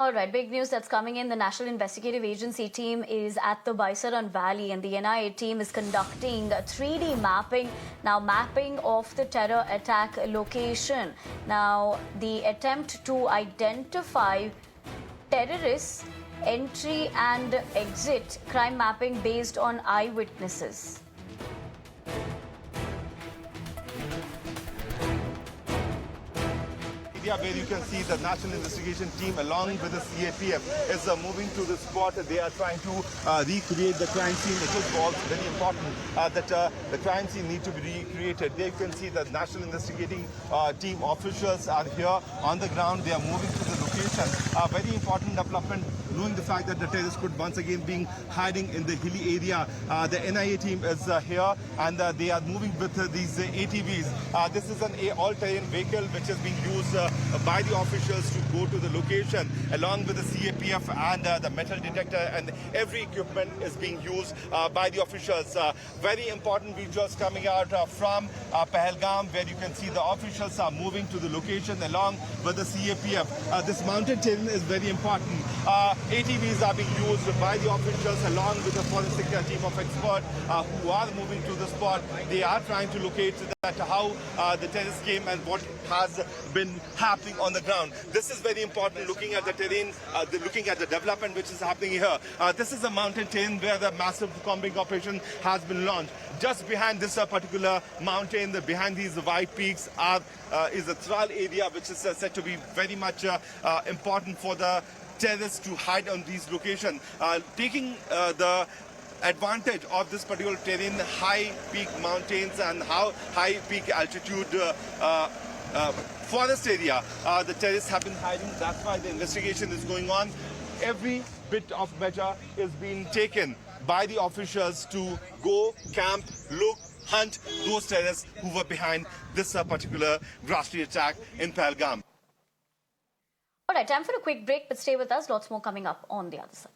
All right, big news that's coming in. The National Investigative Agency team is at the Baisaran Valley, and the NIA team is conducting 3D mapping. Now, mapping of the terror attack location. Now, the attempt to identify terrorists' entry and exit, crime mapping based on eyewitnesses. Where you can see the National Investigation Team along with the CAPF is moving to the spot. They are trying to recreate the crime scene. It is also very important that the crime scene need to be recreated. There you can see the National Investigating Team officials are here on the ground. They are moving to the location. Very important development, knowing the fact that the terrorists could once again be hiding in the hilly area. The NIA team is here and they are moving with these ATVs. This is an all-terrain vehicle which is being used by the officials to go to the location along with the CAPF and the metal detector, and every equipment is being used by the officials. Very important visuals coming out from Pahalgam, where you can see the officials are moving to the location along with the CAPF. This mountain terrain is very important. ATVs are being used by the officials along with the forensic team of experts who are moving to the spot. They are trying to locate that how the terrorists came and what has been happening on the ground. This is very important, looking at the terrain, looking at the development which is happening here. This is a mountain terrain where the massive combing operation has been launched. Just behind this particular mountain, behind these white peaks is a Tral area, which is said to be very much important for the terrorists to hide on these locations. Taking the advantage of this particular terrain, high peak mountains and how high peak altitude forest area, the terrorists have been hiding. That's why the investigation is going on. Every bit of measure is being taken by the officials to go, camp, look, hunt those terrorists who were behind this particular ghastly attack in Pahalgam. All right, time for a quick break, but stay with us. Lots more coming up on the other side.